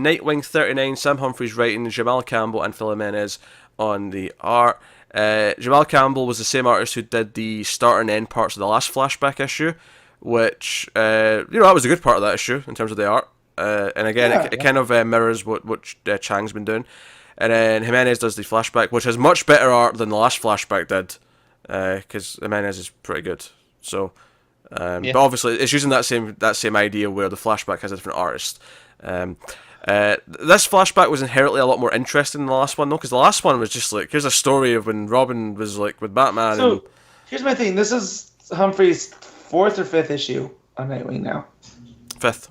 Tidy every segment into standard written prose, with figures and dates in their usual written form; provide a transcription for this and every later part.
Nightwing 39, Sam Humphries writing, Jamal Campbell and Phil Jimenez on the art. Jamal Campbell was the same artist who did the start and end parts of the last flashback issue, which, that was a good part of that issue in terms of the art. And again, it kind of mirrors what Chang's been doing. And then Jimenez does the flashback, which has much better art than the last flashback did, because Jimenez is pretty good. So, but obviously it's using that same idea where the flashback has a different artist. This flashback was inherently a lot more interesting than the last one, though, because the last one was just like, here's a story of when Robin was like with Batman. So here's my thing: this is Humphrey's 4th or 5th issue on Nightwing now. 5th.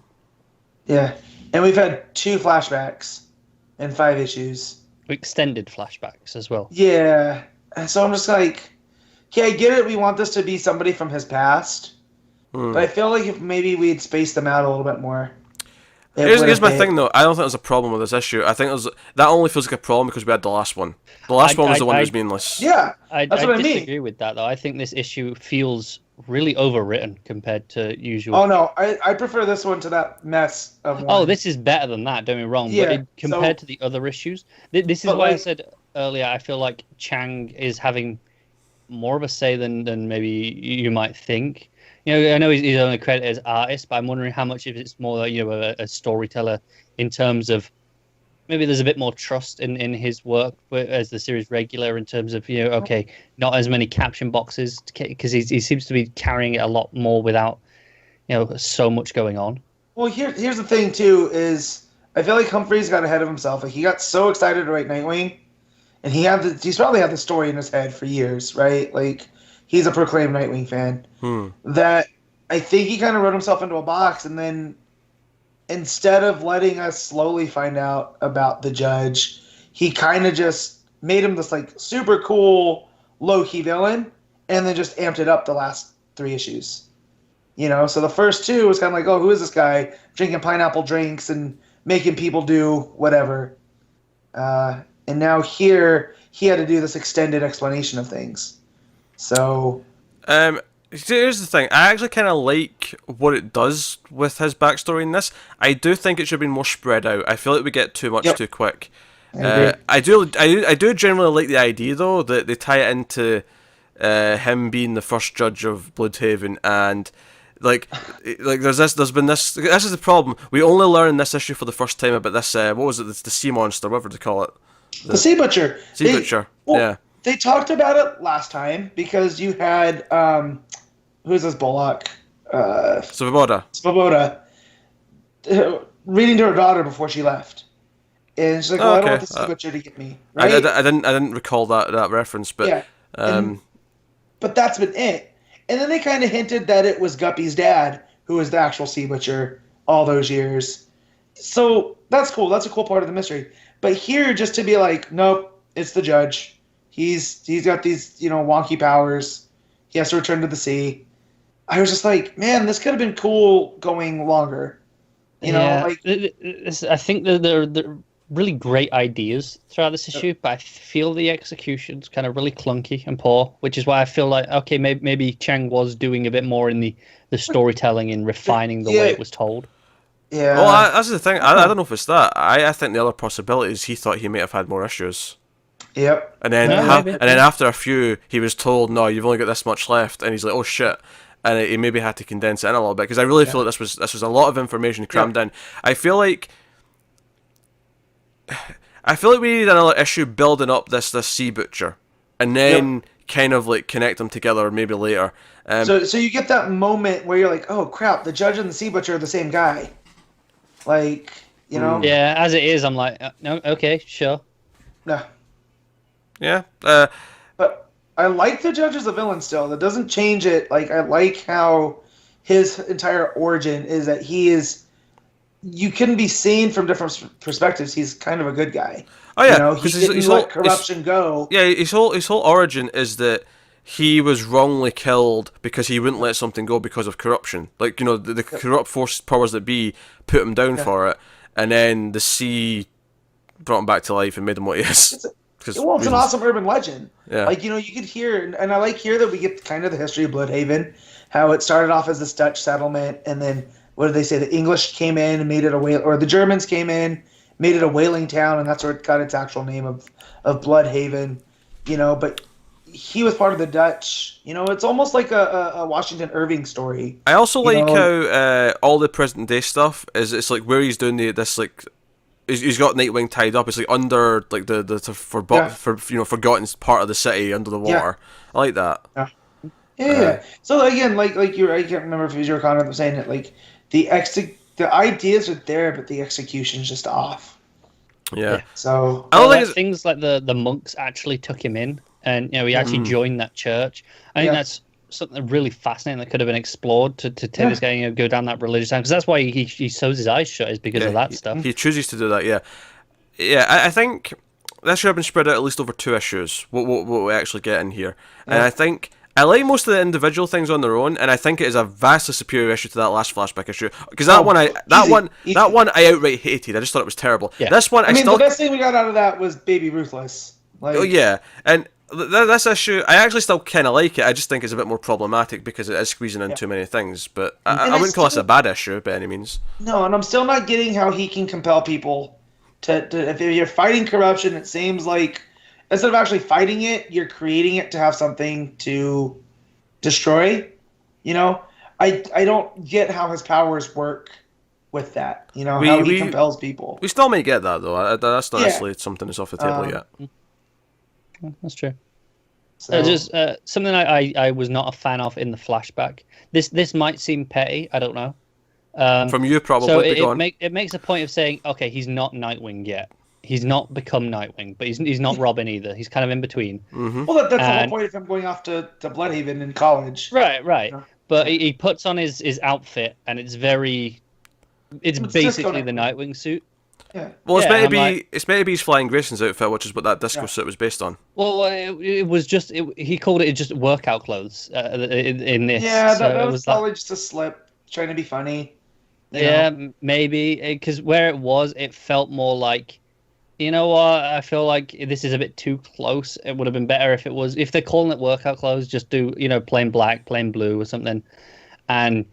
Yeah, and we've had 2 flashbacks in 5 issues. Extended flashbacks as well. Yeah, and so I'm just like, okay, I get it. We want this to be somebody from his past, but I feel like if maybe we'd space them out a little bit more. Here's my thing, though. I don't think there's a problem with this issue. I think that only feels like a problem because we had the last one. The last one was the one that was meaningless. Yeah, I that's what I mean. disagree with that, though. I think this issue feels really overwritten compared to usual. Oh, no. I prefer this one to that mess of one. Oh, this is better than that, don't get me wrong. Yeah, but compared to the other issues, this is why I said earlier, I feel like Chang is having more of a say than maybe you might think. I know he's only credited as artist, but I'm wondering how much of it's more like, a storyteller in terms of maybe there's a bit more trust in his work as the series regular in terms of, not as many caption boxes because he seems to be carrying it a lot more without, so much going on. Well, here's the thing, too, is I feel like Humphries got ahead of himself. Like, he got so excited to write Nightwing, and he's probably had the story in his head for years, right? Like, he's a proclaimed Nightwing fan. That I think he kind of wrote himself into a box, and then instead of letting us slowly find out about the Judge, he kind of just made him this like super cool low-key villain, and then just amped it up the last 3 issues. So the first 2 was kind of like, oh, who is this guy drinking pineapple drinks and making people do whatever? And now here he had to do this extended explanation of things. So, here's the thing. I actually kind of like what it does with his backstory in this. I do think it should have been more spread out. I feel like we get too much too quick. I do generally like the idea, though, that they tie it into him being the first judge of Bloodhaven, and like there's been this. This is the problem. We only learn in this issue for the first time about this. What was it? The sea monster, whatever they call it. The Sea Butcher. Sea Butcher. Yeah. They talked about it last time because you had who's this Bullock? Svoboda reading to her daughter before she left, and she's like, "Well, I don't want the Sea Butcher to get me." Right? I didn't recall that reference, but yeah. But that's been it. And then they kind of hinted that it was Guppy's dad who was the actual Sea Butcher all those years. So that's cool. That's a cool part of the mystery. But here, just to be like, nope, it's the Judge. He's got these, wonky powers. He has to return to the sea. I was just like, man, this could have been cool going longer. I think they're really great ideas throughout this issue, but I feel the execution's kind of really clunky and poor, which is why I feel like, okay, maybe Chang was doing a bit more in the storytelling and refining the way it was told. Yeah. Well, that's the thing. I don't know if it's that. I think the other possibility is he thought he may have had more issues. Yep. And then after a few, he was told, no, you've only got this much left, and he's like, oh shit. And he maybe had to condense it in a little bit, because I really feel like this was a lot of information crammed in. I feel like we need another issue building up this Sea Butcher, and then kind of like connect them together maybe later. So you get that moment where you're like, oh crap, the Judge and the Sea Butcher are the same guy. Like, Yeah, as it is, I'm like, no, okay, sure. No. Yeah. But I like the Judge as a villain still. That doesn't change it. Like, I like how his entire origin is that you can be seen from different perspectives. He's kind of a good guy. Oh yeah, he didn't let corruption go. Yeah, his whole origin is that he was wrongly killed because he wouldn't let something go because of corruption. Like, the corrupt powers that be put him down for it, and then the sea brought him back to life and made him what he is. It's an awesome urban legend. Yeah. Like, you could hear, and I like here that we get kind of the history of Bloodhaven, how it started off as this Dutch settlement, and then, what did they say, the English came in and made it a whale, or the Germans came in made it a whaling town, and that's where it got its actual name of Bloodhaven. But he was part of the Dutch. It's almost like a Washington Irving story. I also You like know? how all the present day stuff is. It's like where he's doing this like. He's got Nightwing tied up. It's like under like the forgotten part of the city under the water. I like that. Yeah. So again, like I can't remember if it was your comment of saying it. Like the ideas are there, but the execution's just off. Yeah. So I don't think things like the monks actually took him in, and he actually joined that church. I think that's something really fascinating that could have been explored to take this guy go down that religious line, because that's why he sews his eyes shut, is because of that stuff. He chooses to do that. Yeah. I think that should have been spread out at least over 2 issues. What we actually get in here, and I think. I like most of the individual things on their own, and I think it is a vastly superior issue to that last flashback issue. Because that one I outright hated. I just thought it was terrible. Yeah. This one, the best thing we got out of that was Baby Ruthless. Oh yeah, and this issue, I actually still kind of like it. I just think it's a bit more problematic because it is squeezing in too many things. But I wouldn't call this a bad issue by any means. No, and I'm still not getting how he can compel people to if you're fighting corruption. It seems like, instead of actually fighting it, you're creating it to have something to destroy. I don't get how his powers work with that. How he compels people. We still may get that, though. That's not necessarily something that's off the table yet. That's true. So, just something I was not a fan of in the flashback. This might seem petty. I don't know. From you, probably. So it makes a point of saying, okay, he's not Nightwing yet. He's not become Nightwing, but he's not Robin either. He's kind of in between. Mm-hmm. Well, that's the whole point of him going off to Bloodhaven in college. Right. But he puts on his outfit, and it's basically the Nightwing suit. Yeah. Well, it's meant to be his Flying Grayson's outfit, which is what that disco suit was based on. Well, it was just he called it just workout clothes in this. Yeah, that was probably just a slip, trying to be funny. Maybe, because where it felt more like, you know what, I feel like this is a bit too close. It would have been better if they're calling it workout clothes, just do plain black, plain blue or something, and.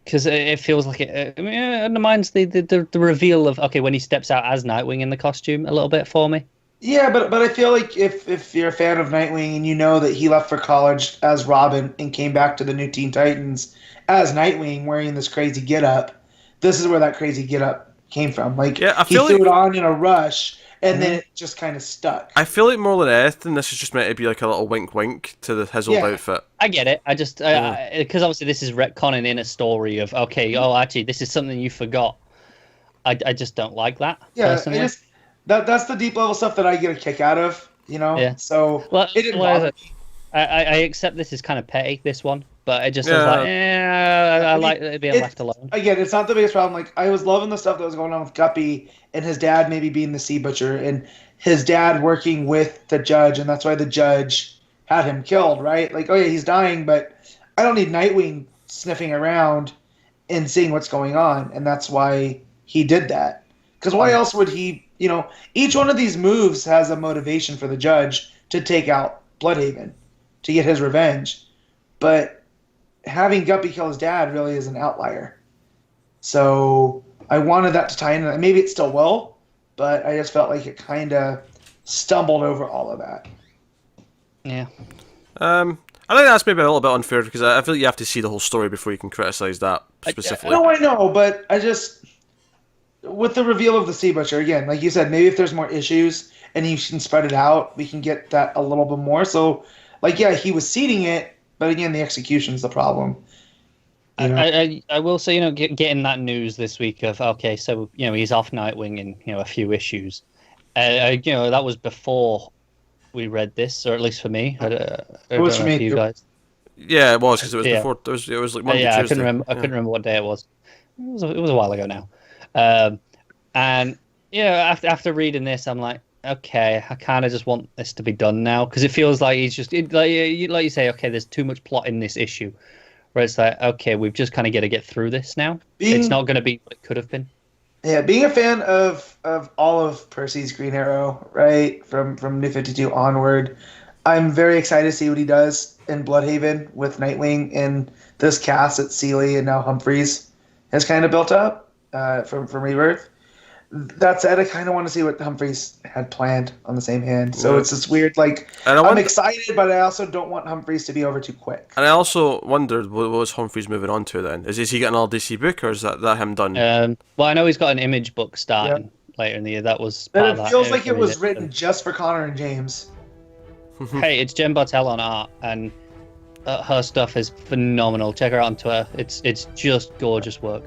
Because it feels like it undermines the reveal of, okay, when he steps out as Nightwing in the costume a little bit for me. Yeah, but I feel like if you're a fan of Nightwing and you know that he left for college as Robin and came back to the New Teen Titans as Nightwing wearing this crazy getup, this is where that crazy getup came from. Like, he threw it on in a rush, and then it just kind of stuck. I feel like more than anything, this is just meant to be like a little wink to his old outfit. I get it. I just because obviously this is retconning in a story of, okay, actually this is something you forgot. I just don't like that. Yeah, that's the deep level stuff that I get a kick out of. Yeah. So it didn't bother me. I accept this is kind of petty, this one, but it just was like, I like it being left alone. Again, it's not the biggest problem. Like, I was loving the stuff that was going on with Guppy and his dad maybe being the Sea Butcher and his dad working with the judge, and that's why the judge had him killed, right? Like, oh yeah, he's dying, but I don't need Nightwing sniffing around and seeing what's going on, and that's why he did that. Because why else would he, each one of these moves has a motivation for the judge to take out Bloodhaven, to get his revenge. But having Guppy kill his dad really is an outlier. So I wanted that to tie in. Maybe it still will, but I just felt like it kind of stumbled over all of that. Yeah. I think that's maybe a little bit unfair because I feel like you have to see the whole story before you can criticize that specifically. No, I know, but I just, with the reveal of the Sea Butcher, again, like you said, maybe if there's more issues and you can spread it out, we can get that a little bit more. So, like, yeah, he was seeding it, but again, the execution's the problem. I will say, getting that news this week of, okay, so, he's off Nightwing in, a few issues. That was before we read this, or at least for me. It was for me, you guys. Yeah, it was, because it was before, it was like Monday, Tuesday. I couldn't remember what day it was. It was a while ago now. And, after reading this, I'm like, okay, I kind of just want this to be done now, because it feels like he's just, like you say, okay, there's too much plot in this issue, where it's like, okay, we've just kind of got to get through this now. It's not going to be what it could have been. Yeah, being a fan of all of Percy's Green Arrow, right, from New 52 onward, I'm very excited to see what he does in Bloodhaven with Nightwing and this cast that Seeley and now Humphries has kind of built up from Rebirth. that said, I kind of want to see what Humphries had planned on the same hand. So Yeah. it's this weird, like, And I'm excited, but I also don't want Humphries to be over too quick. And I also wondered, what was Humphries moving on to then? Is he getting all DC book, or is that him done? Well, I know he's got an Image book starting later in the year. That was But part it of that. feels like it was written just for Connor and James. Hey, it's Jen Bartel on art, and her stuff is phenomenal. Check her out on Twitter. It's just gorgeous work.